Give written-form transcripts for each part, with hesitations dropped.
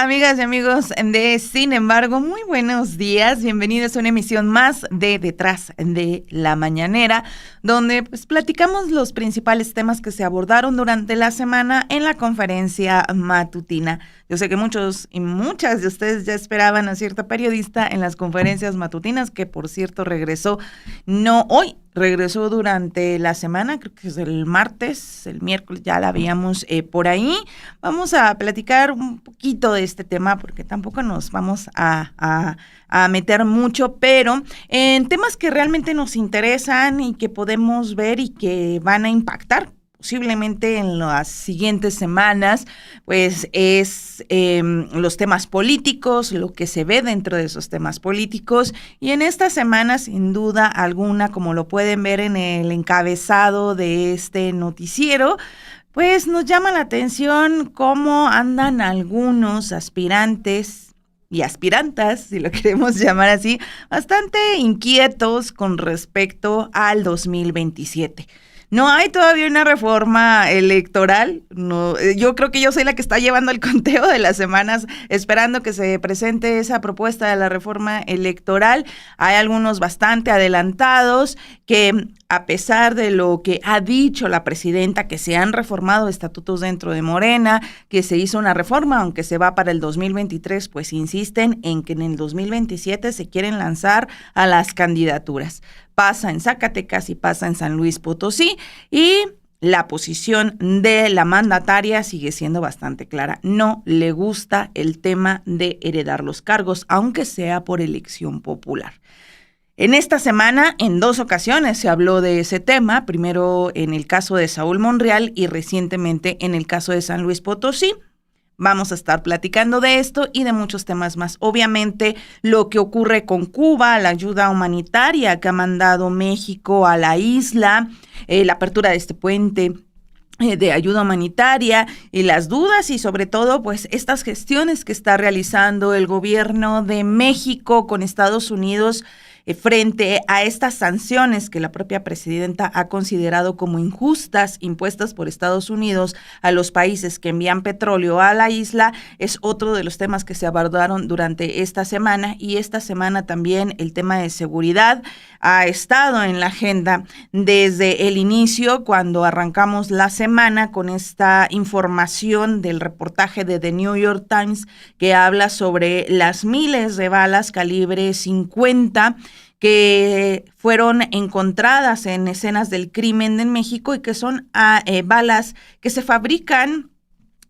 amigas y amigos de Sin embargo, muy buenos días, bienvenidos a una emisión más de Detrás de la Mañanera, donde pues platicamos los principales temas que se abordaron durante la semana en la conferencia matutina. Yo sé que muchos y muchas de ustedes ya esperaban a cierta periodista en las conferencias matutinas, que por cierto regresó, no hoy, regresó durante la semana, creo que es el martes, el miércoles ya la veíamos por ahí. Vamos a platicar un poquito de este tema porque tampoco nos vamos a meter mucho, pero en temas que realmente nos interesan y que podemos ver y que van a impactar posiblemente en las siguientes semanas, pues es los temas políticos, lo que se ve dentro de esos temas políticos. Y en esta semana, sin duda alguna, como lo pueden ver en el encabezado de este noticiero, pues nos llama la atención cómo andan algunos aspirantes y aspirantas, si lo queremos llamar así, bastante inquietos con respecto al 2027. No hay todavía una reforma electoral. No, yo creo que yo soy la que está llevando el conteo de las semanas esperando que se presente esa propuesta de la reforma electoral. Hay algunos bastante adelantados que, a pesar de lo que ha dicho la presidenta, que se han reformado estatutos dentro de Morena, que se hizo una reforma, aunque se va para el 2023, pues insisten en que en el 2027 se quieren lanzar a las candidaturas. Pasa en Zacatecas y pasa en San Luis Potosí, y la posición de la mandataria sigue siendo bastante clara. No le gusta el tema de heredar los cargos, aunque sea por elección popular. En esta semana, en 2 ocasiones se habló de ese tema, primero en el caso de Saúl Monreal y recientemente en el caso de San Luis Potosí. Vamos a estar platicando de esto y de muchos temas más. Obviamente, lo que ocurre con Cuba, la ayuda humanitaria que ha mandado México a la isla, la apertura de este puente de ayuda humanitaria y las dudas y sobre todo pues estas gestiones que está realizando el gobierno de México con Estados Unidos frente a estas sanciones que la propia presidenta ha considerado como injustas, impuestas por Estados Unidos a los países que envían petróleo a la isla, es otro de los temas que se abordaron durante esta semana. Y esta semana también el tema de seguridad ha estado en la agenda desde el inicio, cuando arrancamos la semana con esta información del reportaje de The New York Times que habla sobre las miles de balas calibre 50 que fueron encontradas en escenas del crimen en México y que son balas que se fabrican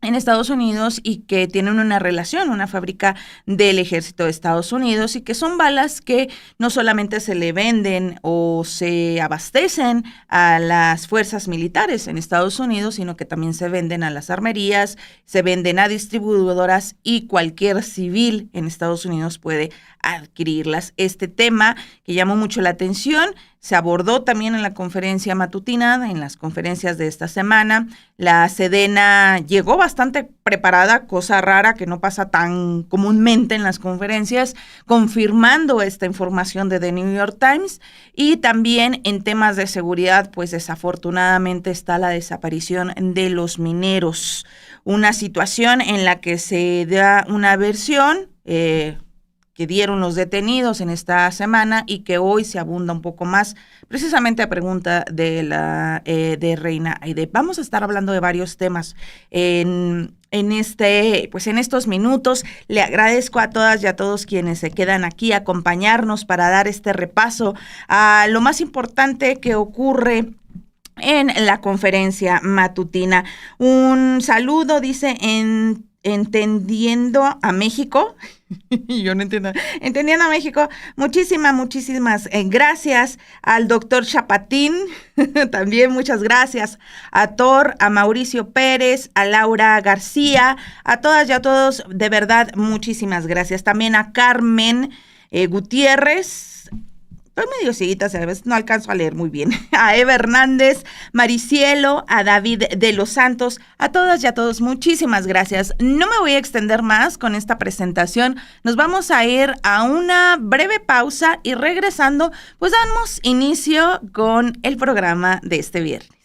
en Estados Unidos y que tienen una relación, una fábrica del ejército de Estados Unidos, y que son balas que no solamente se le venden o se abastecen a las fuerzas militares en Estados Unidos, sino que también se venden a las armerías, se venden a distribuidoras y cualquier civil en Estados Unidos puede adquirirlas. Este tema que llamó mucho la atención se abordó también en la conferencia matutina, en las conferencias de esta semana. La Sedena llegó bastante preparada, cosa rara que no pasa tan comúnmente en las conferencias, confirmando esta información de The New York Times. Y también en temas de seguridad, pues desafortunadamente está la desaparición de los mineros, una situación en la que se da una versión que dieron los detenidos en esta semana y que hoy se abunda un poco más, precisamente a pregunta de la de Reina Aide. Vamos a estar hablando de varios temas en estos minutos. Le agradezco a todas y a todos quienes se quedan aquí a acompañarnos para dar este repaso a lo más importante que ocurre en la conferencia matutina. Un saludo, dice, Entendiendo a México. Yo no entiendo. Entendiendo a México. Muchísimas gracias al doctor Chapatín. También muchas gracias a Thor, a Mauricio Pérez, a Laura García, a todas y a todos. De verdad, muchísimas gracias. También a Carmen Gutiérrez. Estoy medio cieguita, a veces no alcanzo a leer muy bien. A Eva Hernández, Maricielo, a David de los Santos, a todas y a todos, muchísimas gracias. No me voy a extender más con esta presentación. Nos vamos a ir a una breve pausa y regresando, pues damos inicio con el programa de este viernes.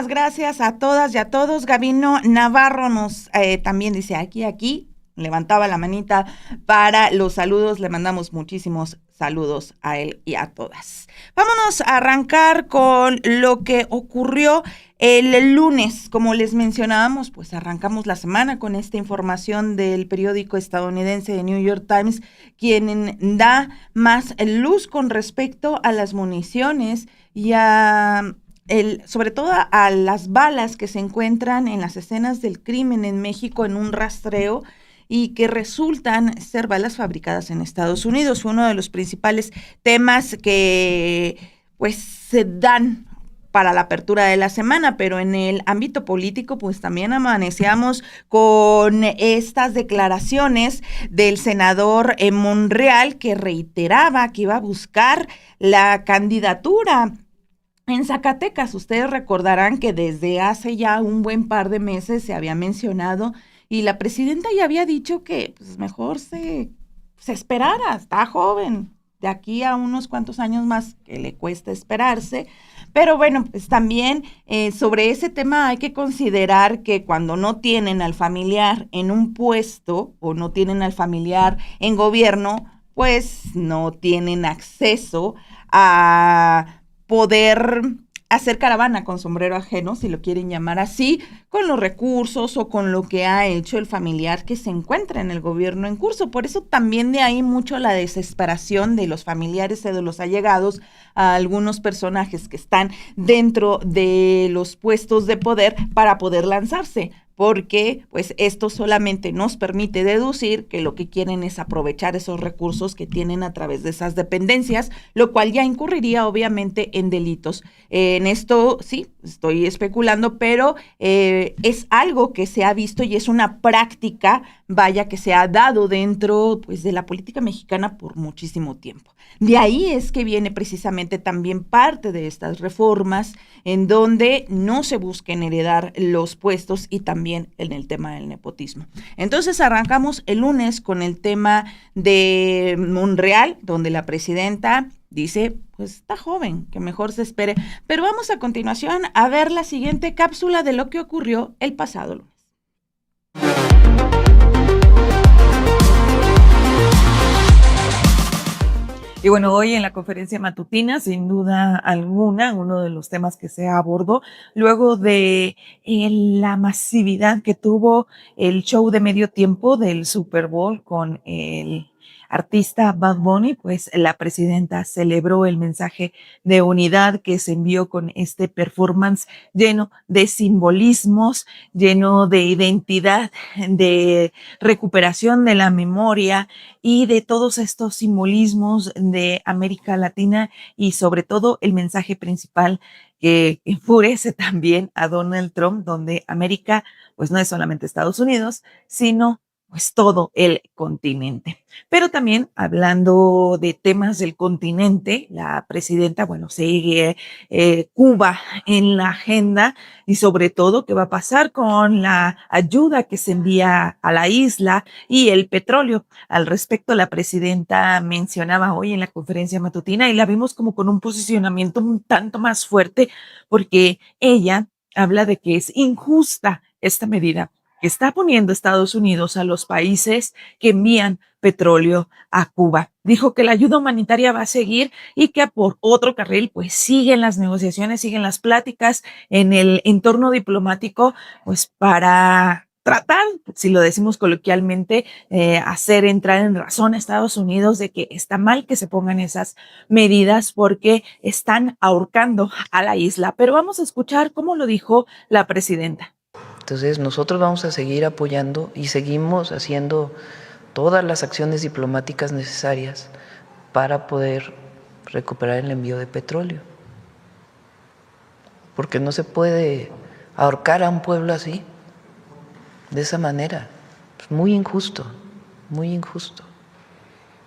muchísimas gracias a todas y a todos. Gabino Navarro nos también dice aquí, levantaba la manita para los saludos. Le mandamos muchísimos saludos a él y a todas. Vámonos a arrancar con lo que ocurrió el lunes. Como les mencionábamos, pues arrancamos la semana con esta información del periódico estadounidense The New York Times, quien da más luz con respecto a las municiones y sobre todo a las balas que se encuentran en las escenas del crimen en México en un rastreo y que resultan ser balas fabricadas en Estados Unidos. Fue uno de los principales temas que pues se dan para la apertura de la semana, pero en el ámbito político pues también amanecíamos con estas declaraciones del senador Monreal, que reiteraba que iba a buscar la candidatura en Zacatecas. Ustedes recordarán que desde hace ya un buen par de meses se había mencionado y la presidenta ya había dicho que pues, mejor se esperara, está joven, de aquí a unos cuantos años más que le cuesta esperarse. Pero bueno, pues también sobre ese tema hay que considerar que cuando no tienen al familiar en un puesto o no tienen al familiar en gobierno, pues no tienen acceso a poder hacer caravana con sombrero ajeno, si lo quieren llamar así, con los recursos o con lo que ha hecho el familiar que se encuentra en el gobierno en curso. Por eso también de ahí mucho la desesperación de los familiares y de los allegados a algunos personajes que están dentro de los puestos de poder para poder lanzarse, porque pues esto solamente nos permite deducir que lo que quieren es aprovechar esos recursos que tienen a través de esas dependencias, lo cual ya incurriría obviamente en delitos. En esto sí, estoy especulando, pero es algo que se ha visto y es una práctica, vaya, que se ha dado dentro pues de la política mexicana por muchísimo tiempo. De ahí es que viene precisamente también parte de estas reformas en donde no se busquen heredar los puestos y también en el tema del nepotismo. Entonces arrancamos el lunes con el tema de Monreal, donde la presidenta dice, pues está joven, que mejor se espere. Pero vamos a continuación a ver la siguiente cápsula de lo que ocurrió el pasado lunes. Y bueno, hoy en la conferencia matutina, sin duda alguna, uno de los temas que se abordó, luego de la masividad que tuvo el show de medio tiempo del Super Bowl con el artista Bad Bunny, pues la presidenta celebró el mensaje de unidad que se envió con este performance lleno de simbolismos, lleno de identidad, de recuperación de la memoria y de todos estos simbolismos de América Latina y sobre todo el mensaje principal que enfurece también a Donald Trump, donde América pues no es solamente Estados Unidos, sino pues todo el continente. Pero también hablando de temas del continente, la presidenta, bueno, sigue Cuba en la agenda y sobre todo qué va a pasar con la ayuda que se envía a la isla y el petróleo. Al respecto, la presidenta mencionaba hoy en la conferencia matutina y la vimos como con un posicionamiento un tanto más fuerte porque ella habla de que es injusta esta medida que está poniendo Estados Unidos a los países que envían petróleo a Cuba. Dijo que la ayuda humanitaria va a seguir y que por otro carril pues siguen las negociaciones, siguen las pláticas en el entorno diplomático pues para tratar, si lo decimos coloquialmente, hacer entrar en razón a Estados Unidos de que está mal que se pongan esas medidas porque están ahorcando a la isla. Pero vamos a escuchar cómo lo dijo la presidenta. Entonces nosotros vamos a seguir apoyando y seguimos haciendo todas las acciones diplomáticas necesarias para poder recuperar el envío de petróleo. Porque no se puede ahorcar a un pueblo así, de esa manera. Es muy injusto, muy injusto.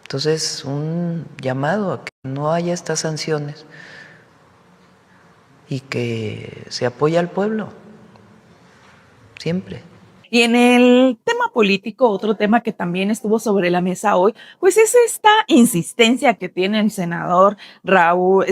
Entonces, un llamado a que no haya estas sanciones y que se apoye al pueblo. Siempre. Y en el tema político, otro tema que también estuvo sobre la mesa hoy, pues es esta insistencia que tiene el senador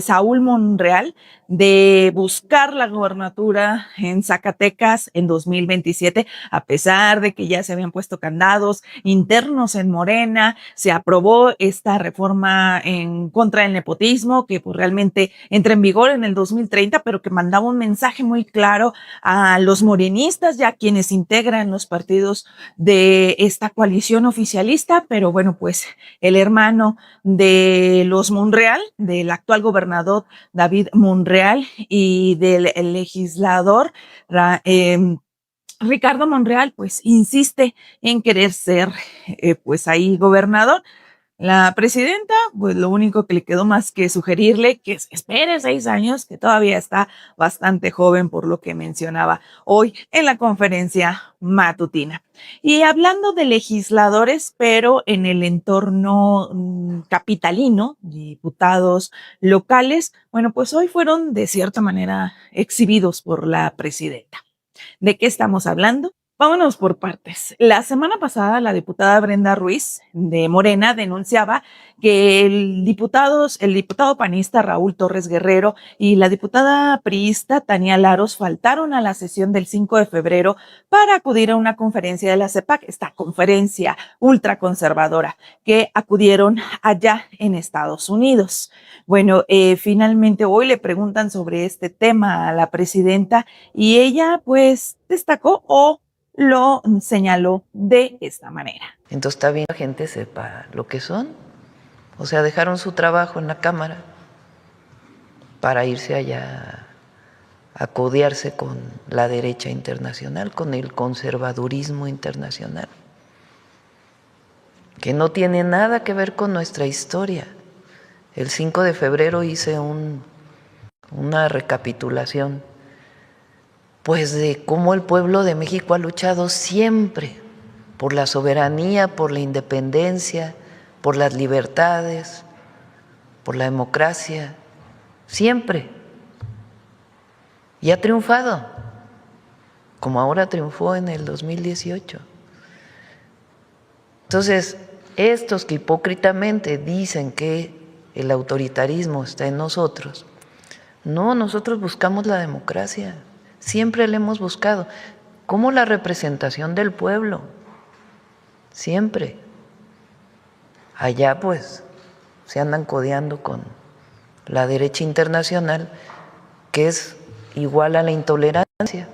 Saúl Monreal de buscar la gobernatura en Zacatecas en 2027, a pesar de que ya se habían puesto candados internos en Morena. Se aprobó esta reforma en contra del nepotismo que pues realmente entra en vigor en el 2030, pero que mandaba un mensaje muy claro a los morenistas, ya quienes integran los partidos de esta coalición oficialista. Pero bueno, pues el hermano de los Monreal, del actual gobernador David Monreal, y del legislador Ricardo Monreal, pues insiste en querer ser pues ahí gobernador. La presidenta, pues lo único que le quedó más que sugerirle que espere 6 años, que todavía está bastante joven por lo que mencionaba hoy en la conferencia matutina. Y hablando de legisladores, pero en el entorno capitalino, diputados locales, bueno, pues hoy fueron de cierta manera exhibidos por la presidenta. ¿De qué estamos hablando? Vámonos por partes. La semana pasada, la diputada Brenda Ruiz de Morena denunciaba que el diputado panista Raúl Torres Guerrero y la diputada priista Tania Laros faltaron a la sesión del 5 de febrero para acudir a una conferencia de la CEPAC, esta conferencia ultraconservadora, que acudieron allá en Estados Unidos. Bueno, finalmente hoy le preguntan sobre este tema a la presidenta y ella pues destacó o lo señaló de esta manera. Entonces está bien que la gente sepa lo que son. O sea, dejaron su trabajo en la Cámara para irse allá a codearse con la derecha internacional, con el conservadurismo internacional, que no tiene nada que ver con nuestra historia. El 5 de febrero hice una recapitulación pues de cómo el pueblo de México ha luchado siempre por la soberanía, por la independencia, por las libertades, por la democracia, siempre. Y ha triunfado, como ahora triunfó en el 2018. Entonces, estos que hipócritamente dicen que el autoritarismo está en nosotros, no, nosotros buscamos la democracia. Siempre la hemos buscado, como la representación del pueblo, siempre. Allá pues se andan codeando con la derecha internacional, que es igual a la intolerancia.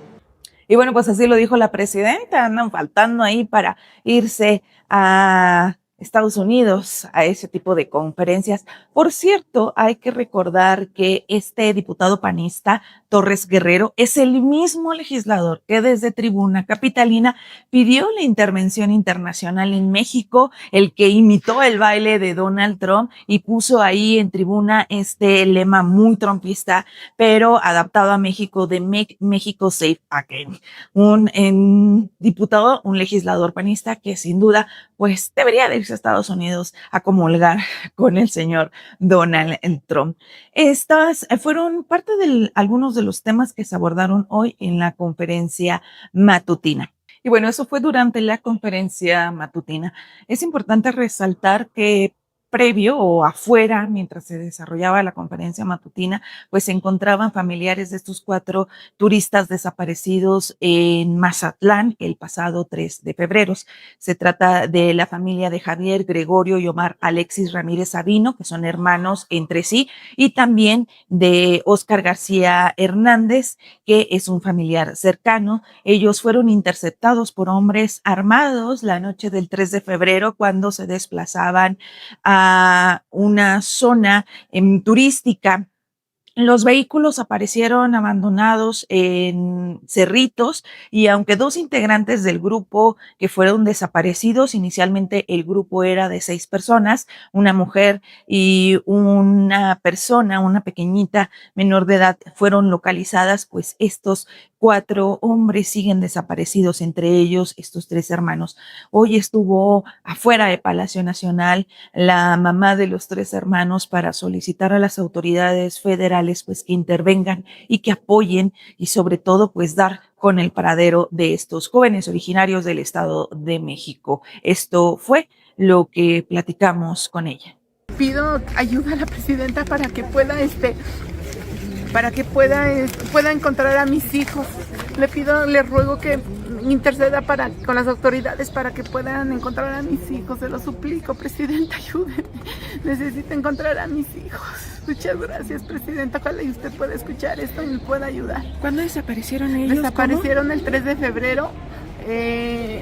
Y bueno, pues así lo dijo la presidenta, andan faltando ahí para irse a Estados Unidos a ese tipo de conferencias. Por cierto, hay que recordar que este diputado panista, Torres Guerrero, es el mismo legislador que desde Tribuna Capitalina pidió la intervención internacional en México, el que imitó el baile de Donald Trump y puso ahí en Tribuna este lema muy trumpista, pero adaptado a México, de Make México Safe Again. Un diputado, un legislador panista que sin duda pues debería de irse a Estados Unidos a comulgar con el señor Donald Trump. Estas fueron parte de algunos de los temas que se abordaron hoy en la conferencia matutina. Y bueno, eso fue durante la conferencia matutina. Es importante resaltar que previo o afuera, mientras se desarrollaba la conferencia matutina, pues se encontraban familiares de estos 4 turistas desaparecidos en Mazatlán el pasado 3 de febrero. Se trata de la familia de Javier, Gregorio y Omar Alexis Ramírez Sabino, que son hermanos entre sí, y también de Óscar García Hernández, que es un familiar cercano. Ellos fueron interceptados por hombres armados la noche del 3 de febrero cuando se desplazaban a una zona turística. Los vehículos aparecieron abandonados en cerritos y aunque 2 integrantes del grupo que fueron desaparecidos, inicialmente el grupo era de 6 personas, una mujer y una persona, una pequeñita menor de edad, fueron localizadas, pues estos 4 hombres siguen desaparecidos, entre ellos estos 3 hermanos. Hoy estuvo afuera de Palacio Nacional la mamá de los 3 hermanos para solicitar a las autoridades federales locales pues que intervengan y que apoyen y sobre todo pues dar con el paradero de estos jóvenes originarios del Estado de México. Esto fue lo que platicamos con ella. Pido ayuda a la presidenta para que pueda pueda encontrar a mis hijos. Le ruego que interceda con las autoridades para que puedan encontrar a mis hijos. Se lo suplico, presidenta, ayúdenme. Necesito encontrar a mis hijos. Muchas gracias, presidenta. Ojalá y usted pueda escuchar esto y me pueda ayudar. ¿Cuándo desaparecieron ellos? Desaparecieron el 3 de febrero,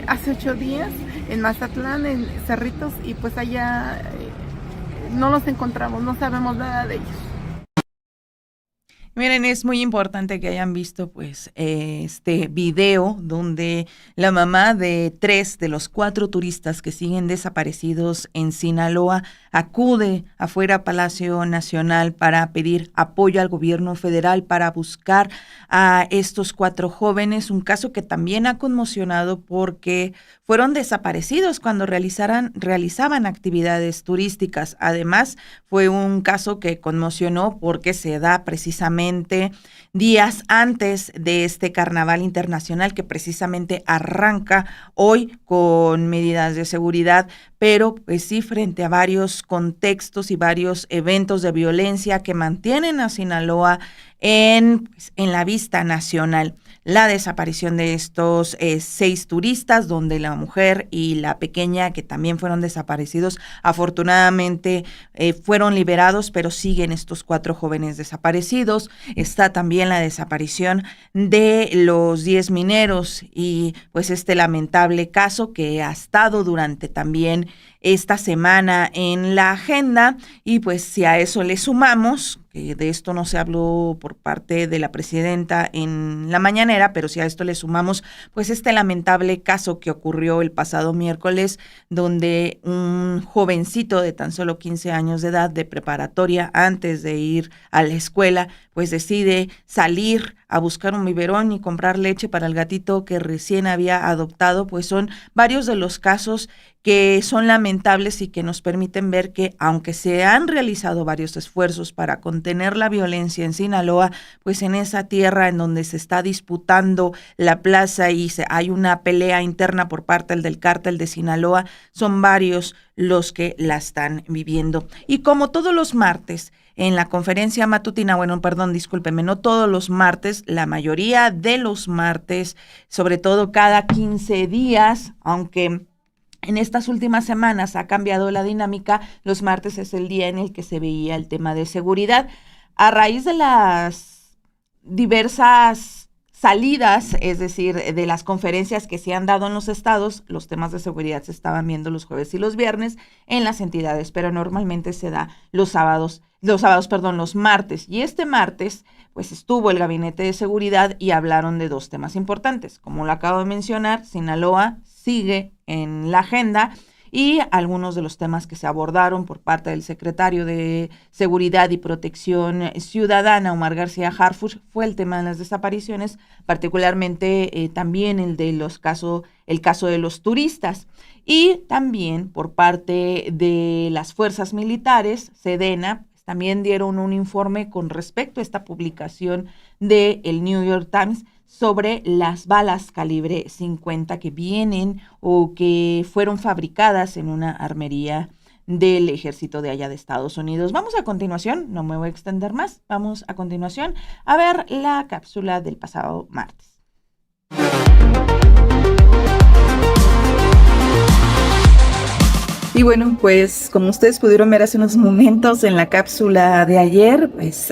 hace 8 días, en Mazatlán, en Cerritos, y pues allá no los encontramos, no sabemos nada de ellos. Miren, es muy importante que hayan visto pues este video donde la mamá de 3 de los 4 turistas que siguen desaparecidos en Sinaloa acude afuera a Palacio Nacional para pedir apoyo al gobierno federal para buscar a estos 4 jóvenes, un caso que también ha conmocionado porque fueron desaparecidos cuando realizaban actividades turísticas. Además, fue un caso que conmocionó porque se da precisamente días antes de este carnaval internacional que precisamente arranca hoy con medidas de seguridad, pero pues sí frente a varios contextos y varios eventos de violencia que mantienen a Sinaloa en la vista nacional. La desaparición de estos 6 turistas, donde la mujer y la pequeña, que también fueron desaparecidos, afortunadamente fueron liberados, pero siguen estos 4 jóvenes desaparecidos. Está también la desaparición de los 10 mineros y pues este lamentable caso que ha estado durante también esta semana en la agenda, y pues si a eso le sumamos, que de esto no se habló por parte de la presidenta en la mañanera, pero si a esto le sumamos pues este lamentable caso que ocurrió el pasado miércoles, donde un jovencito de tan solo 15 años de edad de preparatoria, antes de ir a la escuela, pues decide salir a buscar un biberón y comprar leche para el gatito que recién había adoptado. Pues son varios de los casos que son lamentables y que nos permiten ver que aunque se han realizado varios esfuerzos para contener la violencia en Sinaloa, pues en esa tierra en donde se está disputando la plaza y hay una pelea interna por parte del cártel de Sinaloa, son varios los que la están viviendo. Y como todos los martes, en la conferencia matutina, no todos los martes, la mayoría de los martes, sobre todo cada 15 días, aunque en estas últimas semanas ha cambiado la dinámica, los martes es el día en el que se veía el tema de seguridad. A raíz de las diversas salidas, es decir, de las conferencias que se han dado en los estados, los temas de seguridad se estaban viendo los jueves y los viernes en las entidades, pero normalmente se da los martes. Y este martes, pues estuvo el Gabinete de Seguridad y hablaron de 2 temas importantes. Como lo acabo de mencionar, Sinaloa sigue en la agenda y algunos de los temas que se abordaron por parte del secretario de Seguridad y Protección Ciudadana, Omar García Harfuch, fue el tema de las desapariciones, particularmente también el caso de los turistas. Y también por parte de las fuerzas militares, Sedena, también dieron un informe con respecto a esta publicación de el New York Times sobre las balas calibre 50 que vienen o que fueron fabricadas en una armería del ejército de allá de Estados Unidos. Vamos a continuación, no me voy a extender más, vamos a continuación a ver la cápsula del pasado martes. Y bueno, pues como ustedes pudieron ver hace unos momentos en la cápsula de ayer, pues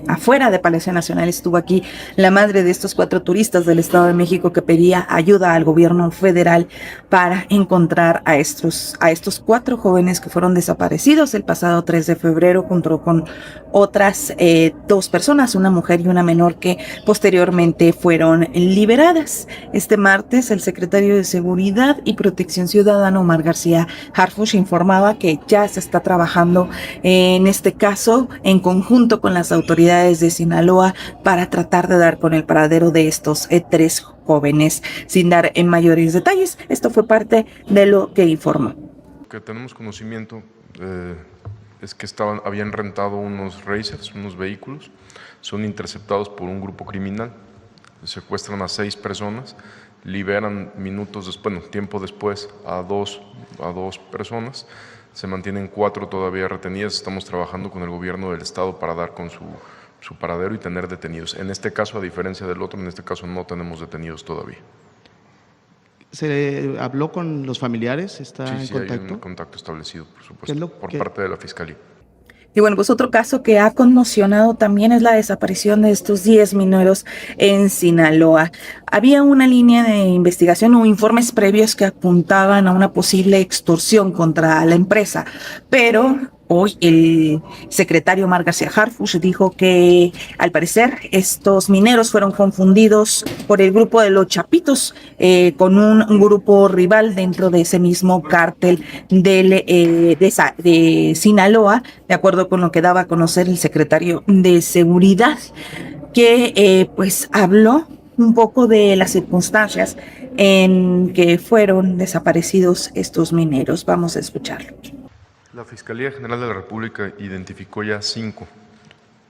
afuera de Palacio Nacional estuvo aquí la madre de estos 4 turistas del Estado de México que pedía ayuda al gobierno federal para encontrar a estos 4 jóvenes que fueron desaparecidos el pasado 3 de febrero junto con otras 2 personas, una mujer y una menor, que posteriormente fueron liberadas. Este martes el secretario de Seguridad y Protección Ciudadana, Omar García Harfuch, informaba que ya se está trabajando en este caso en conjunto con las autoridades de Sinaloa para tratar de dar con el paradero de estos 3 jóvenes, sin dar en mayores detalles. Esto fue parte de lo que informó. Que tenemos conocimiento es que habían rentado unos racers, unos vehículos, son interceptados por un grupo criminal, secuestran a 6 personas, liberan tiempo después a dos personas, se mantienen 4 todavía retenidas. Estamos trabajando con el gobierno del estado para dar con su paradero y tener detenidos. En este caso, a diferencia del otro, en este caso no tenemos detenidos todavía. ¿Se habló con los familiares? ¿Está en contacto? Sí, hay un contacto establecido, por supuesto, por parte de la Fiscalía. Y bueno, pues otro caso que ha conmocionado también es la desaparición de estos 10 mineros en Sinaloa. Había una línea de investigación o informes previos que apuntaban a una posible extorsión contra la empresa, pero hoy el secretario Omar García Harfuch dijo que al parecer estos mineros fueron confundidos por el grupo de los Chapitos con un grupo rival dentro de ese mismo cártel de Sinaloa, de acuerdo con lo que daba a conocer el secretario de Seguridad, que pues habló un poco de las circunstancias en que fueron desaparecidos estos mineros. Vamos a escucharlo. La Fiscalía General de la República identificó ya 5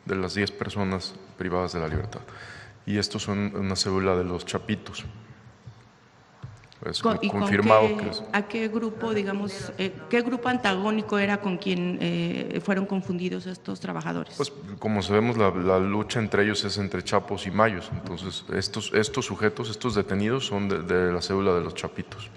de las 10 personas privadas de la libertad. Y estos son una célula de los Chapitos. Es confirmado que es. ¿A qué grupo, digamos, qué grupo antagónico era con quien fueron confundidos estos trabajadores? Pues como sabemos, la lucha entre ellos es entre Chapos y Mayos. Entonces, estos sujetos, estos detenidos son de la célula de los Chapitos.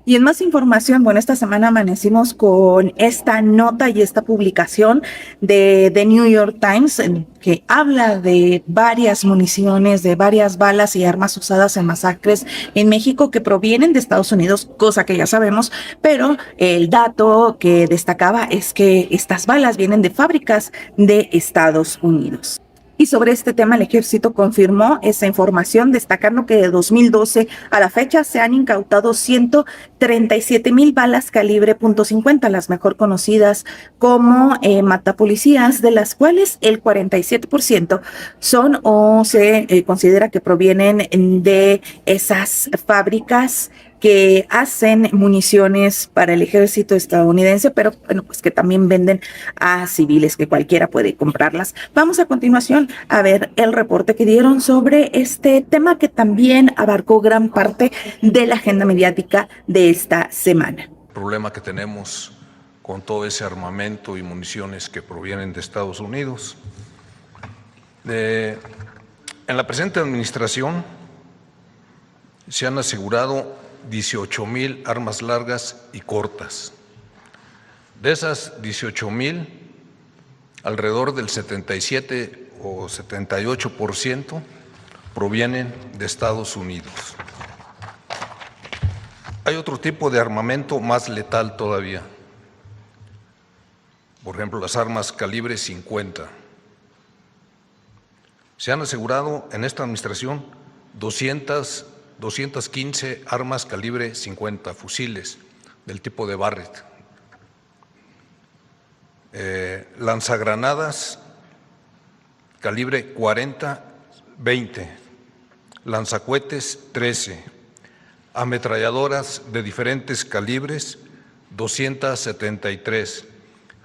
Y en más información, bueno, esta semana amanecimos con esta nota y esta publicación de The New York Times que habla de varias municiones, de varias balas y armas usadas en masacres en México que provienen de Estados Unidos, cosa que ya sabemos, pero el dato que destacaba es que estas balas vienen de fábricas de Estados Unidos. Y sobre este tema, el ejército confirmó esa información, destacando que de 2012 a la fecha se han incautado 137,000 balas calibre .50, las mejor conocidas como matapolicías, de las cuales el 47% son o se considera que provienen de esas fábricas que hacen municiones para el ejército estadounidense, pero bueno, pues que también venden a civiles, que cualquiera puede comprarlas. Vamos a continuación a ver el reporte que dieron sobre este tema que también abarcó gran parte de la agenda mediática de esta semana. El problema que tenemos con todo ese armamento y municiones que provienen de Estados Unidos. En la presente administración se han asegurado 18,000 armas largas y cortas. De esas 18,000, alrededor del 77 o 78% provienen de Estados Unidos. Hay otro tipo de armamento más letal todavía. Por ejemplo, las armas calibre 50. Se han asegurado en esta administración 215 armas calibre 50, fusiles del tipo de Barrett, lanzagranadas calibre 40, 20, lanzacohetes 13, ametralladoras de diferentes calibres 273.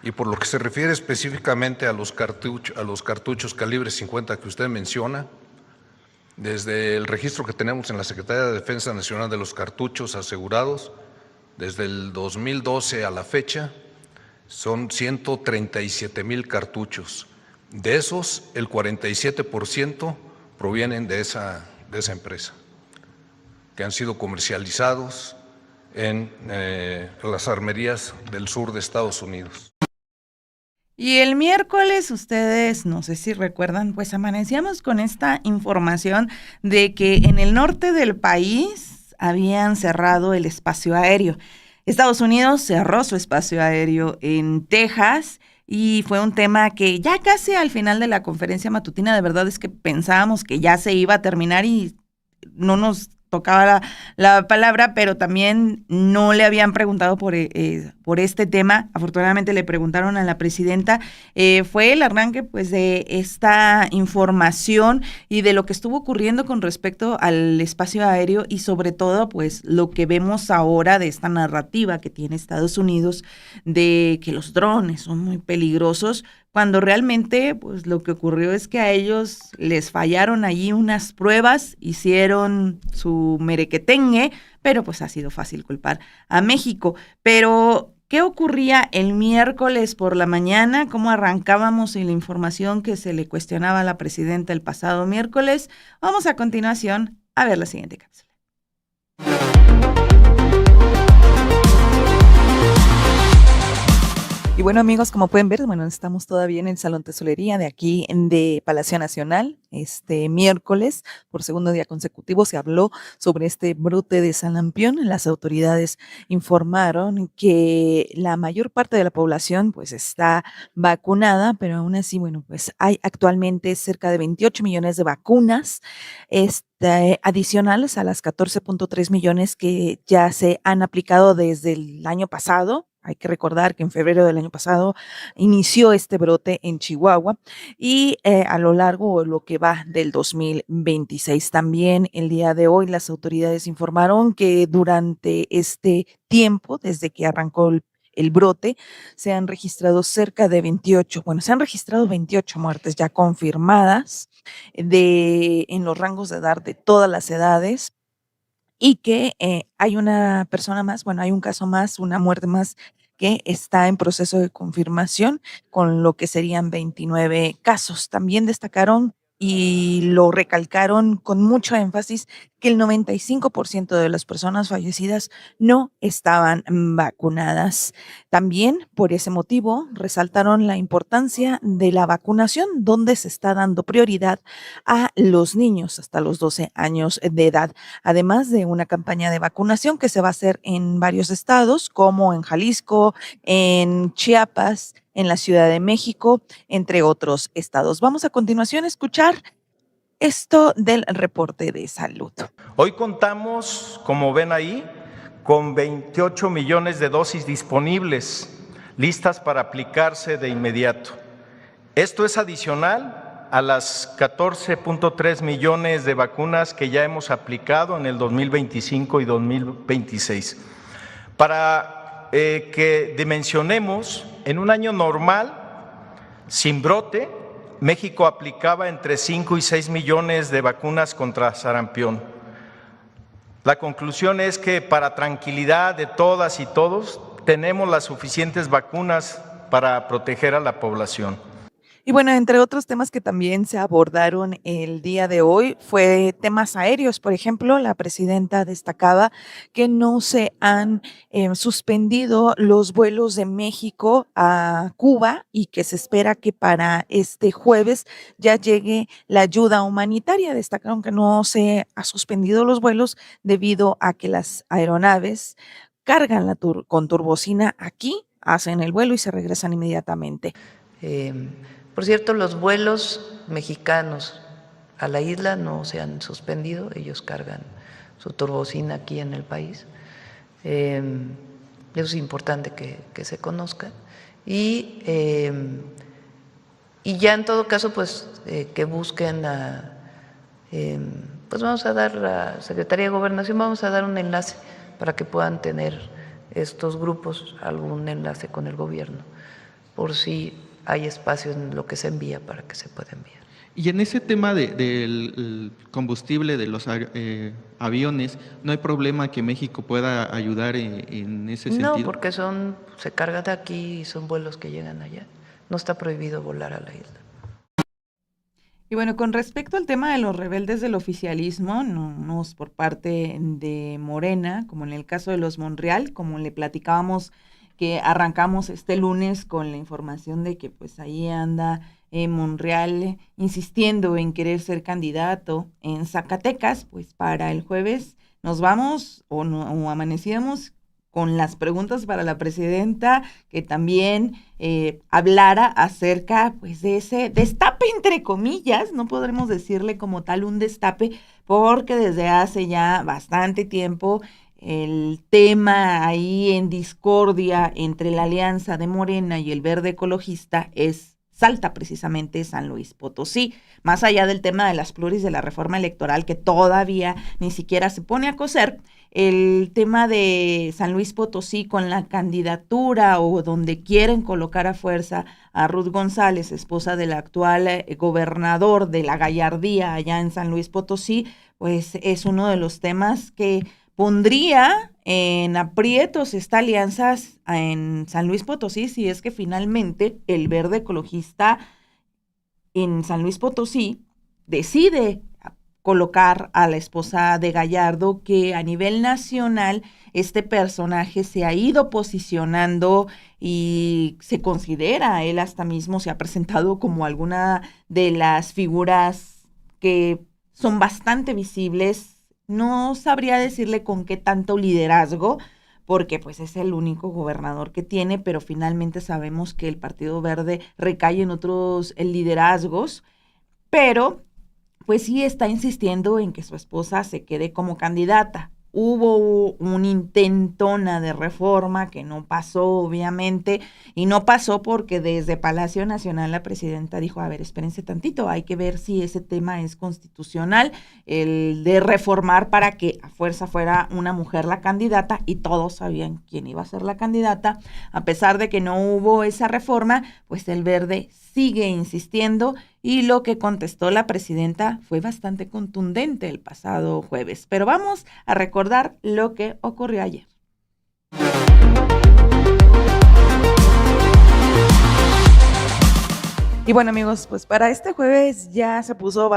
Y por lo que se refiere específicamente a los cartuchos calibre 50 que usted menciona, desde el registro que tenemos en la Secretaría de Defensa Nacional de los cartuchos asegurados, desde el 2012 a la fecha, son 137,000 cartuchos. De esos, el 47% provienen de esa empresa, que han sido comercializados en las armerías del sur de Estados Unidos. Y el miércoles, ustedes, no sé si recuerdan, pues amanecíamos con esta información de que en el norte del país habían cerrado el espacio aéreo. Estados Unidos cerró su espacio aéreo en Texas y fue un tema que ya casi al final de la conferencia matutina, de verdad es que pensábamos que ya se iba a terminar y no nos tocaba la palabra, pero también no le habían preguntado por este tema. Afortunadamente le preguntaron a la presidenta. Fue el arranque pues de esta información y de lo que estuvo ocurriendo con respecto al espacio aéreo y sobre todo pues lo que vemos ahora de esta narrativa que tiene Estados Unidos de que los drones son muy peligrosos, cuando realmente pues lo que ocurrió es que a ellos les fallaron allí unas pruebas, hicieron su merequetengue, pero pues ha sido fácil culpar a México. Pero, ¿qué ocurría el miércoles por la mañana? ¿Cómo arrancábamos en la información que se le cuestionaba a la presidenta el pasado miércoles? Vamos a continuación a ver la siguiente cápsula. Y bueno, amigos, como pueden ver, bueno, estamos todavía en el Salón Tesorería de aquí de Palacio Nacional. Este miércoles, por segundo día consecutivo, se habló sobre este brote de sarampión. Las autoridades informaron que la mayor parte de la población pues está vacunada, pero aún así, bueno, pues hay actualmente cerca de 28 millones de vacunas adicionales a las 14.3 millones que ya se han aplicado desde el año pasado. Hay que recordar que en febrero del año pasado inició este brote en Chihuahua y a lo largo de lo que va del 2026. También el día de hoy las autoridades informaron que durante este tiempo, desde que arrancó el brote, se han registrado se han registrado 28 muertes ya confirmadas en los rangos de edad de todas las edades. Y que hay una persona más, bueno, hay un caso más, una muerte más que está en proceso de confirmación, con lo que serían 29 casos. También destacaron y lo recalcaron con mucho énfasis que el 95% de las personas fallecidas no estaban vacunadas. También por ese motivo resaltaron la importancia de la vacunación, donde se está dando prioridad a los niños hasta los 12 años de edad, además de una campaña de vacunación que se va a hacer en varios estados, como en Jalisco, en Chiapas, en la Ciudad de México, entre otros estados. Vamos a continuación a escuchar esto del reporte de salud. Hoy contamos, como ven ahí, con 28 millones de dosis disponibles, listas para aplicarse de inmediato. Esto es adicional a las 14.3 millones de vacunas que ya hemos aplicado en el 2025 y 2026. Para que dimensionemos, en un año normal, sin brote, México aplicaba entre 5 y 6 millones de vacunas contra sarampión. La conclusión es que para tranquilidad de todas y todos, tenemos las suficientes vacunas para proteger a la población. Y bueno, entre otros temas que también se abordaron el día de hoy fue temas aéreos. Por ejemplo, la presidenta destacaba que no se han suspendido los vuelos de México a Cuba y que se espera que para este jueves ya llegue la ayuda humanitaria. Destacaron que no se ha suspendido los vuelos debido a que las aeronaves cargan con turbocina aquí, hacen el vuelo y se regresan inmediatamente. Por cierto, los vuelos mexicanos a la isla no se han suspendido, ellos cargan su turbocina aquí en el país. Eso es importante que se conozca. Y ya en todo caso, pues que busquen pues vamos a dar a la Secretaría de Gobernación, vamos a dar un enlace para que puedan tener estos grupos algún enlace con el gobierno, por si hay espacio en lo que se envía para que se pueda enviar. Y en ese tema del combustible de los aviones, ¿no hay problema que México pueda ayudar en ese sentido? No, porque se cargan de aquí y son vuelos que llegan allá. No está prohibido volar a la isla. Y bueno, con respecto al tema de los rebeldes del oficialismo, no unos por parte de Morena, como en el caso de los Monreal, como le platicábamos que arrancamos este lunes con la información de que pues ahí anda Monreal insistiendo en querer ser candidato en Zacatecas, pues para el jueves nos vamos o amanecíamos con las preguntas para la presidenta, que también hablara acerca pues de ese destape, entre comillas, no podremos decirle como tal un destape, porque desde hace ya bastante tiempo el tema ahí en discordia entre la alianza de Morena y el Verde Ecologista salta precisamente San Luis Potosí, más allá del tema de las pluris de la reforma electoral que todavía ni siquiera se pone a cocer. El tema de San Luis Potosí con la candidatura o donde quieren colocar a fuerza a Ruth González, esposa del actual gobernador de la Gallardía allá en San Luis Potosí, pues es uno de los temas que pondría en aprietos esta alianza en San Luis Potosí si es que finalmente el Verde Ecologista en San Luis Potosí decide colocar a la esposa de Gallardo, que a nivel nacional este personaje se ha ido posicionando y se considera, él hasta mismo se ha presentado como alguna de las figuras que son bastante visibles. No sabría decirle con qué tanto liderazgo, porque pues es el único gobernador que tiene, pero finalmente sabemos que el Partido Verde recae en otros liderazgos, pero pues sí está insistiendo en que su esposa se quede como candidata. Hubo un intentona de reforma que no pasó, obviamente, y no pasó porque desde Palacio Nacional la presidenta dijo, a ver, espérense tantito, hay que ver si ese tema es constitucional, el de reformar para que a fuerza fuera una mujer la candidata, y todos sabían quién iba a ser la candidata. A pesar de que no hubo esa reforma, pues el Verde sigue insistiendo, y lo que contestó la presidenta fue bastante contundente el pasado jueves. Pero vamos a recordar lo que ocurrió ayer. Y bueno, amigos, pues para este jueves ya se puso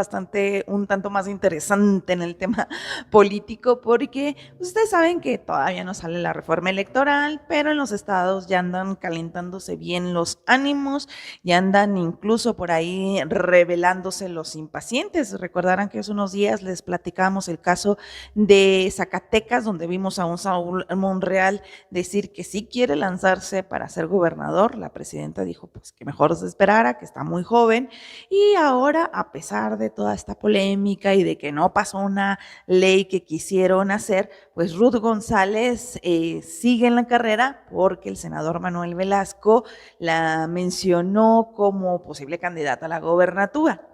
un tanto más interesante en el tema político, porque ustedes saben que todavía no sale la reforma electoral, pero en los estados ya andan calentándose bien los ánimos, ya andan incluso por ahí revelándose los impacientes. Recordarán que hace unos días les platicamos el caso de Zacatecas, donde vimos a un Saúl Monreal decir que sí quiere lanzarse para ser gobernador. La presidenta dijo pues que mejor se esperara, que está muy joven, y ahora, a pesar de toda esta polémica y de que no pasó una ley que quisieron hacer, pues Ruth González sigue en la carrera, porque el senador Manuel Velasco la mencionó como posible candidata a la gobernatura.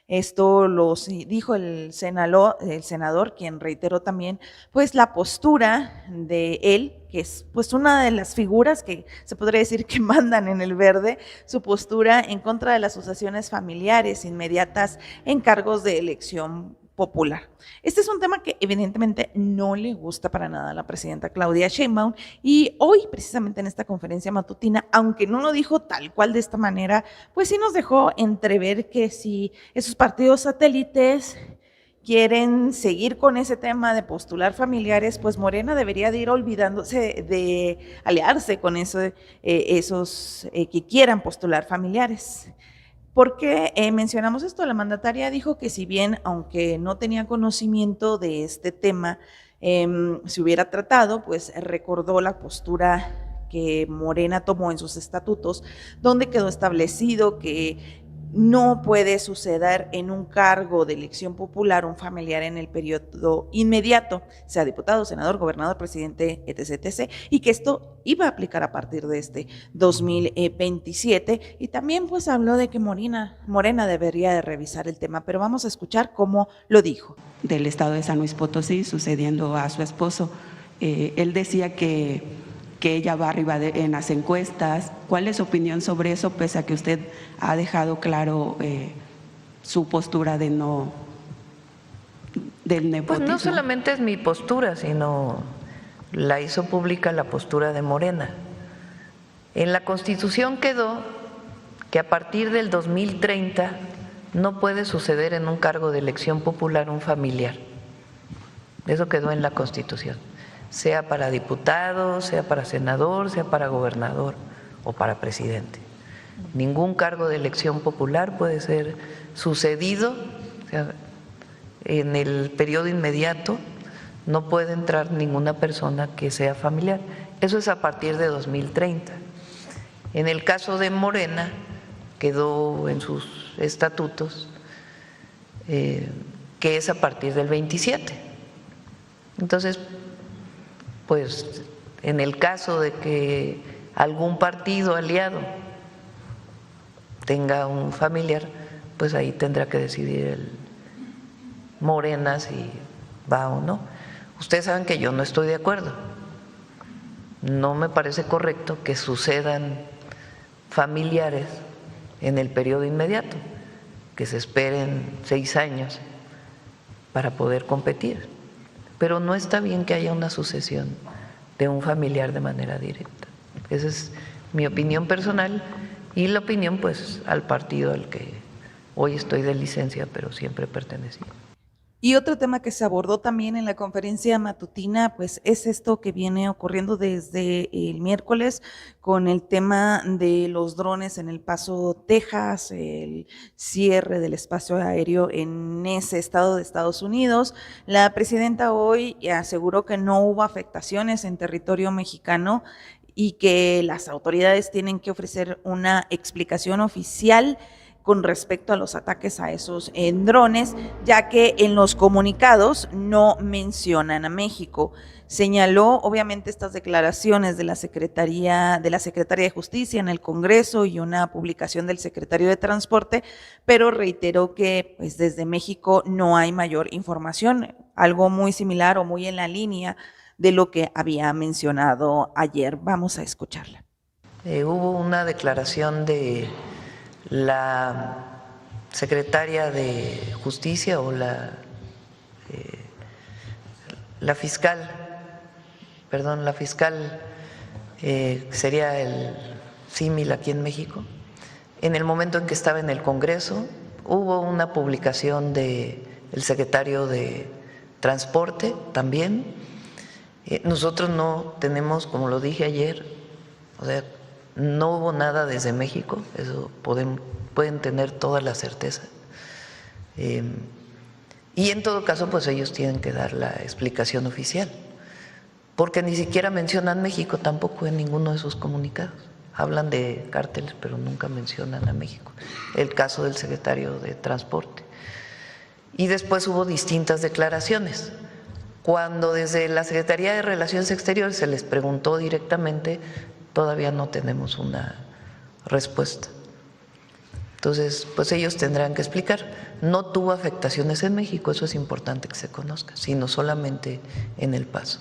Esto lo dijo el senador, quien reiteró también pues la postura de él, que es pues una de las figuras que se podría decir que mandan en el Verde, su postura en contra de las sucesiones familiares inmediatas en cargos de elección popular. Este es un tema que evidentemente no le gusta para nada a la presidenta Claudia Sheinbaum, y hoy precisamente en esta conferencia matutina, aunque no lo dijo tal cual de esta manera, pues sí nos dejó entrever que si esos partidos satélites quieren seguir con ese tema de postular familiares, pues Morena debería de ir olvidándose de aliarse con esos que quieran postular familiares. ¿Por qué mencionamos esto? La mandataria dijo que si bien, aunque no tenía conocimiento de este tema, se hubiera tratado, pues recordó la postura que Morena tomó en sus estatutos, donde quedó establecido que no puede suceder en un cargo de elección popular un familiar en el periodo inmediato, sea diputado, senador, gobernador, presidente, etc., y que esto iba a aplicar a partir de este 2027, y también pues habló de que Morena debería de revisar el tema, pero vamos a escuchar cómo lo dijo. Del estado de San Luis Potosí, sucediendo a su esposo. Él decía que ella va arriba en las encuestas. ¿Cuál es su opinión sobre eso, pese a que usted ha dejado claro su postura del nepotismo? Pues no solamente es mi postura, sino la hizo pública la postura de Morena. En la Constitución quedó que a partir del 2030 no puede suceder en un cargo de elección popular un familiar. Eso quedó en la Constitución, sea para diputado, sea para senador, sea para gobernador o para presidente. Ningún cargo de elección popular puede ser sucedido, o sea, en el periodo inmediato no puede entrar ninguna persona que sea familiar. Eso es a partir de 2030. En el caso de Morena, quedó en sus estatutos que es a partir del 27. Entonces, pues en el caso de que algún partido aliado tenga un familiar, pues ahí tendrá que decidir el Morena si va o no. Ustedes saben que yo no estoy de acuerdo. No me parece correcto que sucedan familiares en el periodo inmediato, que se esperen 6 años para poder competir. Pero no está bien que haya una sucesión de un familiar de manera directa. Esa es mi opinión personal y la opinión pues al partido al que hoy estoy de licencia, pero siempre pertenecí. Y otro tema que se abordó también en la conferencia matutina, pues es esto que viene ocurriendo desde el miércoles con el tema de los drones en El Paso, Texas, el cierre del espacio aéreo en ese estado de Estados Unidos. La presidenta hoy aseguró que no hubo afectaciones en territorio mexicano y que las autoridades tienen que ofrecer una explicación oficial con respecto a los ataques a esos drones, ya que en los comunicados no mencionan a México. Señaló obviamente estas declaraciones de la Secretaría de Justicia en el Congreso y una publicación del secretario de Transporte, pero reiteró que pues desde México no hay mayor información, algo muy similar o muy en la línea de lo que había mencionado ayer. Vamos a escucharla. Hubo una declaración de la secretaria de Justicia o la fiscal, sería el símil aquí en México. En el momento en que estaba en el Congreso, hubo una publicación del secretario de Transporte también. Nosotros no tenemos, como lo dije ayer, o sea, no hubo nada desde México, eso pueden tener toda la certeza. Y en todo caso, pues ellos tienen que dar la explicación oficial, porque ni siquiera mencionan México tampoco en ninguno de sus comunicados. Hablan de cárteles, pero nunca mencionan a México. El caso del secretario de Transporte. Y después hubo distintas declaraciones. Cuando desde la Secretaría de Relaciones Exteriores se les preguntó directamente, todavía no tenemos una respuesta. Entonces, pues ellos tendrán que explicar. No tuvo afectaciones en México, eso es importante que se conozca, sino solamente en El Paso.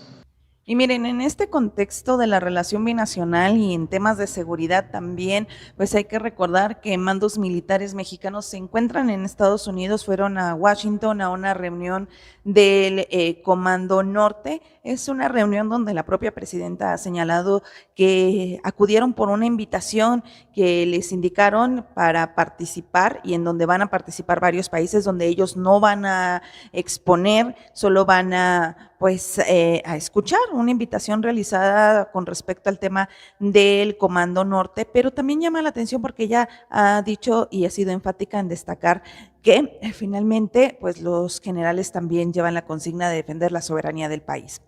Y miren, en este contexto de la relación binacional y en temas de seguridad también, pues hay que recordar que mandos militares mexicanos se encuentran en Estados Unidos, fueron a Washington a una reunión del Comando Norte. Es una reunión donde la propia presidenta ha señalado que acudieron por una invitación que les indicaron para participar y en donde van a participar varios países, donde ellos no van a exponer, solo van a a escuchar una invitación realizada con respecto al tema del Comando Norte, pero también llama la atención porque ella ha dicho y ha sido enfática en destacar que finalmente pues los generales también llevan la consigna de defender la soberanía del país.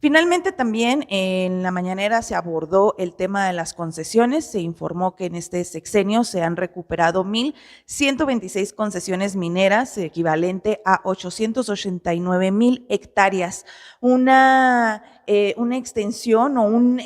Finalmente también en la mañanera se abordó el tema de las concesiones, se informó que en este sexenio se han recuperado 1,126 concesiones mineras, equivalente a 889,000 hectáreas, una extensión o un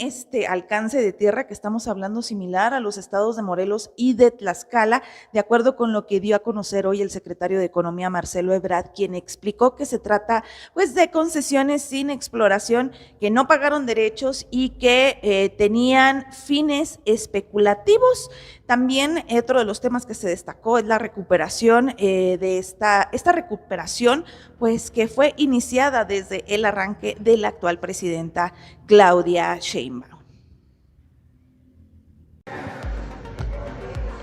alcance de tierra que estamos hablando similar a los estados de Morelos y de Tlaxcala, de acuerdo con lo que dio a conocer hoy el secretario de Economía, Marcelo Ebrard, quien explicó que se trata pues de concesiones sin exploración, que no pagaron derechos y que tenían fines especulativos. También otro de los temas que se destacó es la recuperación de esta recuperación, pues que fue iniciada desde el arranque de la actual presidenta Claudia Sheinbaum.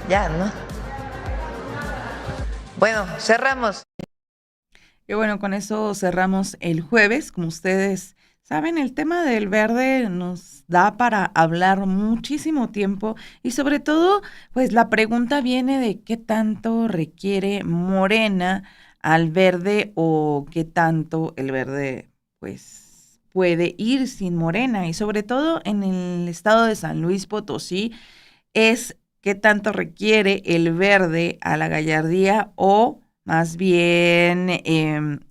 Ya, ¿no? Bueno, cerramos. Y bueno, con eso cerramos el jueves. Como ustedes saben, el tema del verde nos da para hablar muchísimo tiempo y sobre todo, pues la pregunta viene de qué tanto requiere Morena al verde o qué tanto el verde pues puede ir sin Morena, y sobre todo en el estado de San Luis Potosí es qué tanto requiere el verde a la gallardía, o más bien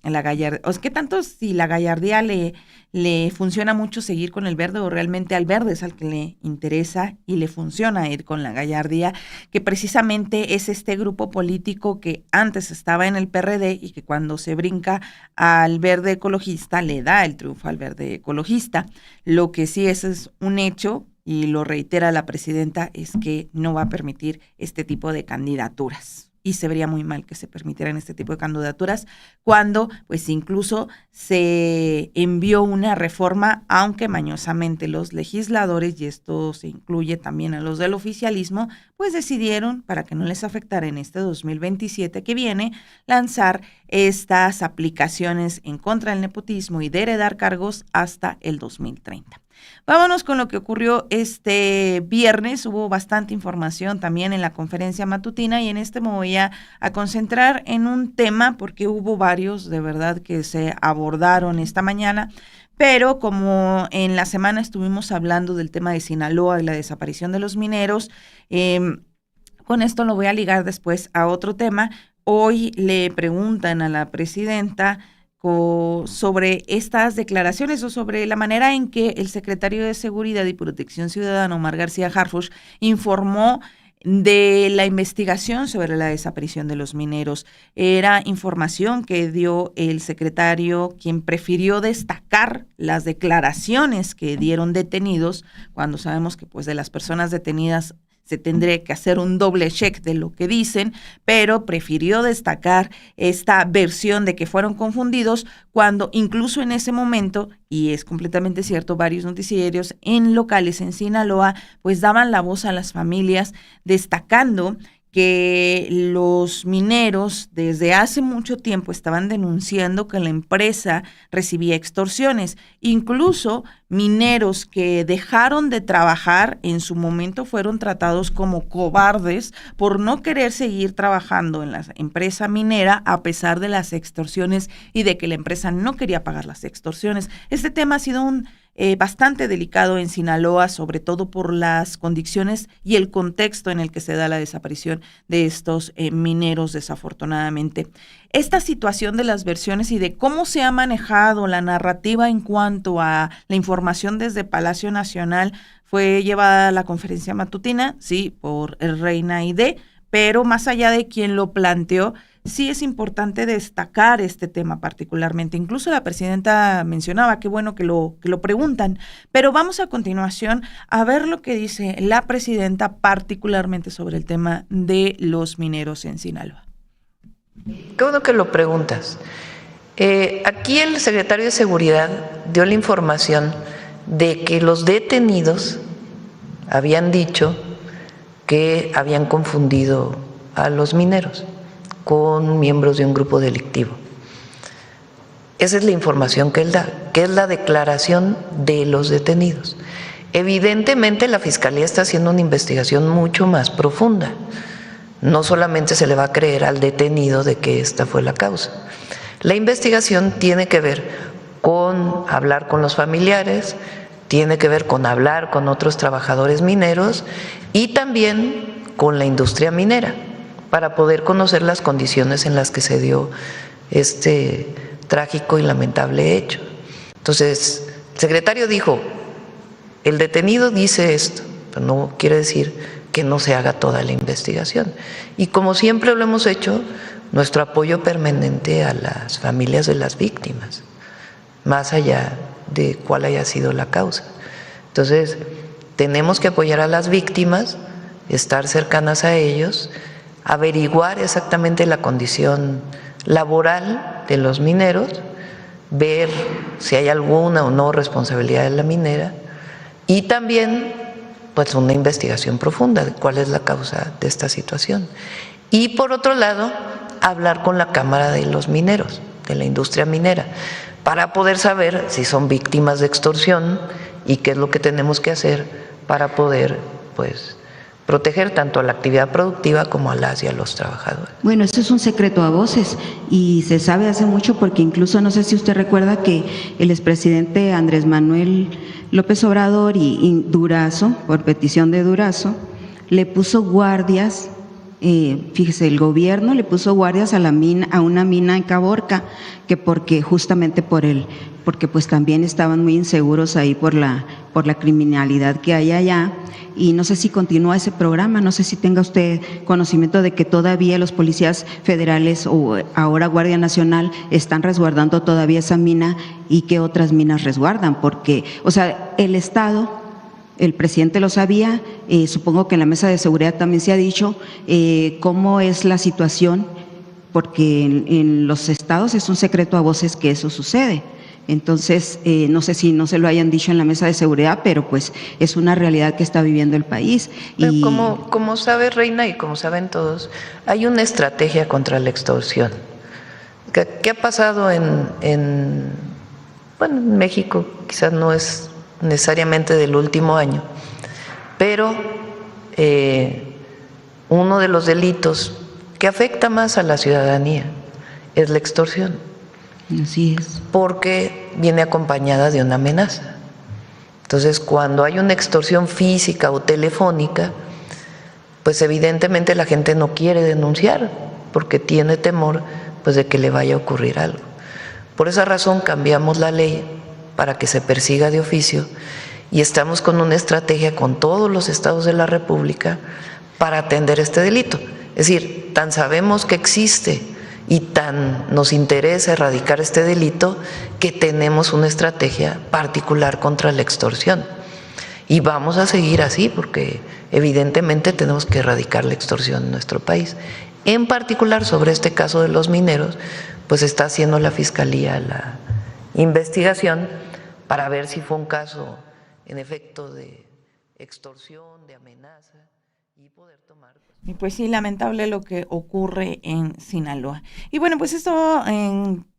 la gallardía, o sea, qué tanto si la gallardía le funciona mucho seguir con el verde, o realmente al verde es al que le interesa y le funciona ir con la gallardía, que precisamente es este grupo político que antes estaba en el PRD y que cuando se brinca al verde ecologista le da el triunfo al verde ecologista. Lo que sí es un hecho, y lo reitera la presidenta, es que no va a permitir este tipo de candidaturas. Y se vería muy mal que se permitieran este tipo de candidaturas cuando pues incluso se envió una reforma, aunque mañosamente los legisladores, y esto se incluye también a los del oficialismo, pues decidieron, para que no les afectara en este 2027 que viene, lanzar estas aplicaciones en contra del nepotismo y de heredar cargos hasta el 2030. Vámonos con lo que ocurrió este viernes. Hubo bastante información también en la conferencia matutina, y en este me voy a concentrar en un tema porque hubo varios de verdad que se abordaron esta mañana, pero como en la semana estuvimos hablando del tema de Sinaloa y la desaparición de los mineros, con esto lo voy a ligar después a otro tema. Hoy le preguntan a la presidenta sobre estas declaraciones, o sobre la manera en que el secretario de Seguridad y Protección Ciudadana, Omar García Harfuch, informó de la investigación sobre la desaparición de los mineros. Era información que dio el secretario, quien prefirió destacar las declaraciones que dieron detenidos, cuando sabemos que pues de las personas detenidas se tendría que hacer un doble check de lo que dicen, pero prefirió destacar esta versión de que fueron confundidos, cuando incluso en ese momento, y es completamente cierto, varios noticieros en locales en Sinaloa pues daban la voz a las familias destacando que los mineros desde hace mucho tiempo estaban denunciando que la empresa recibía extorsiones. Incluso mineros que dejaron de trabajar en su momento fueron tratados como cobardes por no querer seguir trabajando en la empresa minera a pesar de las extorsiones y de que la empresa no quería pagar las extorsiones. Este tema ha sido bastante delicado en Sinaloa, sobre todo por las condiciones y el contexto en el que se da la desaparición de estos mineros, desafortunadamente. Esta situación de las versiones y de cómo se ha manejado la narrativa en cuanto a la información desde Palacio Nacional fue llevada a la conferencia matutina, sí, por el Reina ID, pero más allá de quien lo planteó, sí es importante destacar este tema particularmente. Incluso la presidenta mencionaba, qué bueno que lo preguntan, pero vamos a continuación a ver lo que dice la presidenta particularmente sobre el tema de los mineros en Sinaloa. Qué bueno que lo preguntas. Aquí el secretario de Seguridad dio la información de que los detenidos habían dicho que habían confundido a los mineros con miembros de un grupo delictivo. Esa es la información que él da, que es la declaración de los detenidos. Evidentemente la Fiscalía está haciendo una investigación mucho más profunda. No solamente se le va a creer al detenido de que esta fue la causa. La investigación tiene que ver con hablar con los familiares, tiene que ver con hablar con otros trabajadores mineros y también con la industria minera, para poder conocer las condiciones en las que se dio este trágico y lamentable hecho. Entonces, el secretario dijo, el detenido dice esto, pero no quiere decir que no se haga toda la investigación. Y como siempre lo hemos hecho, nuestro apoyo permanente a las familias de las víctimas, más allá de cuál haya sido la causa. Entonces, tenemos que apoyar a las víctimas, estar cercanas a ellos, averiguar exactamente la condición laboral de los mineros, ver si hay alguna o no responsabilidad de la minera y también pues una investigación profunda de cuál es la causa de esta situación. Y por otro lado, hablar con la Cámara de los Mineros, de la industria minera, para poder saber si son víctimas de extorsión y qué es lo que tenemos que hacer para poder pues proteger tanto a la actividad productiva como a las y a los trabajadores. Bueno, esto es un secreto a voces y se sabe hace mucho porque incluso no sé si usted recuerda que el expresidente Andrés Manuel López Obrador y Durazo, por petición de Durazo, le puso guardias, fíjese, el gobierno le puso guardias a una mina en Caborca, que justamente porque pues también estaban muy inseguros ahí por la criminalidad que hay allá. Y no sé si continúa ese programa, no sé si tenga usted conocimiento de que todavía los policías federales o ahora Guardia Nacional están resguardando todavía esa mina y qué otras minas resguardan, porque, o sea, el Estado, el presidente lo sabía, supongo que en la mesa de seguridad también se ha dicho cómo es la situación, porque en los estados es un secreto a voces que eso sucede. Entonces, no sé si no se lo hayan dicho en la mesa de seguridad, pero pues es una realidad que está viviendo el país. Pero como sabe Reina y como saben todos, hay una estrategia contra la extorsión. ¿Qué ha pasado en México? Quizás no es necesariamente del último año, pero uno de los delitos que afecta más a la ciudadanía es la extorsión. Así es. Porque viene acompañada de una amenaza. Entonces, cuando hay una extorsión física o telefónica, pues evidentemente la gente no quiere denunciar porque tiene temor pues de que le vaya a ocurrir algo. Por esa razón cambiamos la ley para que se persiga de oficio y estamos con una estrategia con todos los estados de la República para atender este delito. Es decir, tan sabemos que existe y tan nos interesa erradicar este delito que tenemos una estrategia particular contra la extorsión. Y vamos a seguir así porque evidentemente tenemos que erradicar la extorsión en nuestro país. En particular sobre este caso de los mineros, pues está haciendo la Fiscalía la investigación para ver si fue un caso en efecto de extorsión, de amenaza y poder tomar. Y pues sí, lamentable lo que ocurre en Sinaloa. Y bueno, pues esto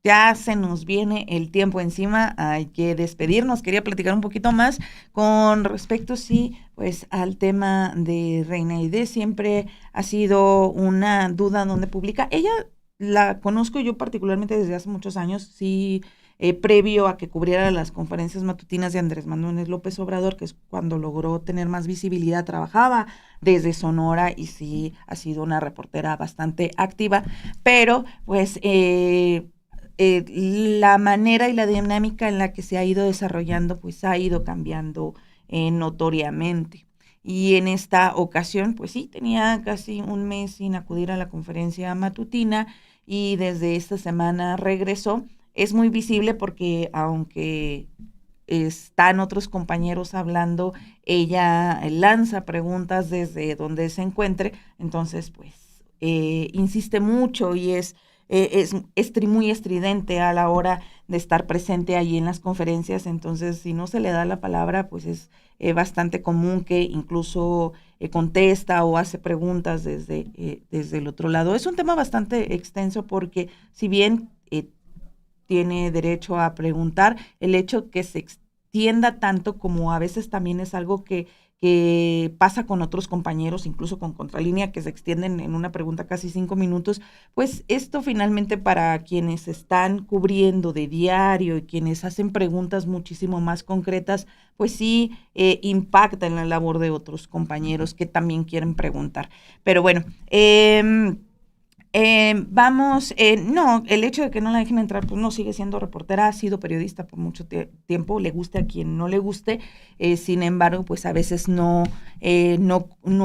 ya se nos viene el tiempo encima, hay que despedirnos. Quería platicar un poquito más con respecto, sí, pues al tema de Reina Aide. Siempre ha sido una duda donde publica. Ella la conozco yo particularmente desde hace muchos años, sí. Previo a que cubriera las conferencias matutinas de Andrés Manuel López Obrador, que es cuando logró tener más visibilidad, trabajaba desde Sonora y sí ha sido una reportera bastante activa, pero pues la manera y la dinámica en la que se ha ido desarrollando pues ha ido cambiando notoriamente. Y en esta ocasión pues sí, tenía casi un mes sin acudir a la conferencia matutina y desde esta semana regresó. Es muy visible porque aunque están otros compañeros hablando, ella lanza preguntas desde donde se encuentre, entonces pues insiste mucho y es muy estridente a la hora de estar presente allí en las conferencias, entonces si no se le da la palabra pues es bastante común que incluso contesta o hace preguntas desde el otro lado. Es un tema bastante extenso porque si bien tiene derecho a preguntar, el hecho que se extienda tanto como a veces también es algo que pasa con otros compañeros, incluso con Contralínea, que se extienden en una pregunta casi 5 minutos, pues esto finalmente para quienes están cubriendo de diario y quienes hacen preguntas muchísimo más concretas, pues sí impacta en la labor de otros compañeros que también quieren preguntar. Pero bueno, no, el hecho de que no la dejen entrar, pues no, sigue siendo reportera, ha sido periodista por mucho tiempo, le guste a quien no le guste, sin embargo, pues a veces no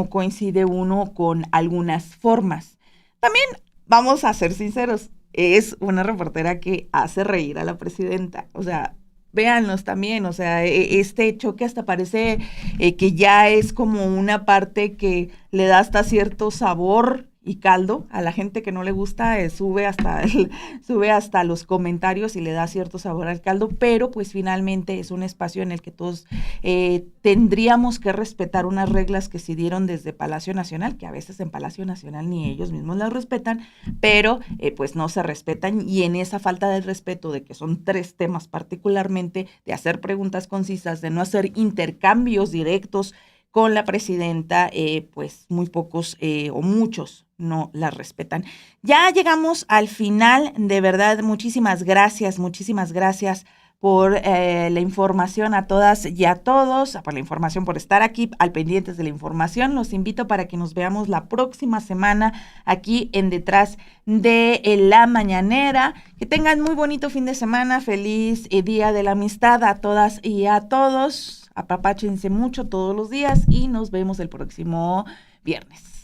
coincide uno con algunas formas. También, vamos a ser sinceros, es una reportera que hace reír a la presidenta, o sea, véanlos también, o sea, este hecho que hasta parece que ya es como una parte que le da hasta cierto sabor y caldo a la gente que no le gusta, sube hasta los comentarios y le da cierto sabor al caldo, pero pues finalmente es un espacio en el que todos tendríamos que respetar unas reglas que se dieron desde Palacio Nacional, que a veces en Palacio Nacional ni ellos mismos las respetan, pero pues no se respetan, y en esa falta de respeto de que son 3 temas particularmente, de hacer preguntas concisas, de no hacer intercambios directos con la presidenta, pues muy pocos o muchos no la respetan. Ya llegamos al final, de verdad, muchísimas gracias por la información a todas y a todos, por la información, por estar aquí al pendientes de la información. Los invito para que nos veamos la próxima semana aquí en Detrás de la Mañanera. Que tengan muy bonito fin de semana, feliz Día de la Amistad a todas y a todos. Apapáchense mucho todos los días y nos vemos el próximo viernes.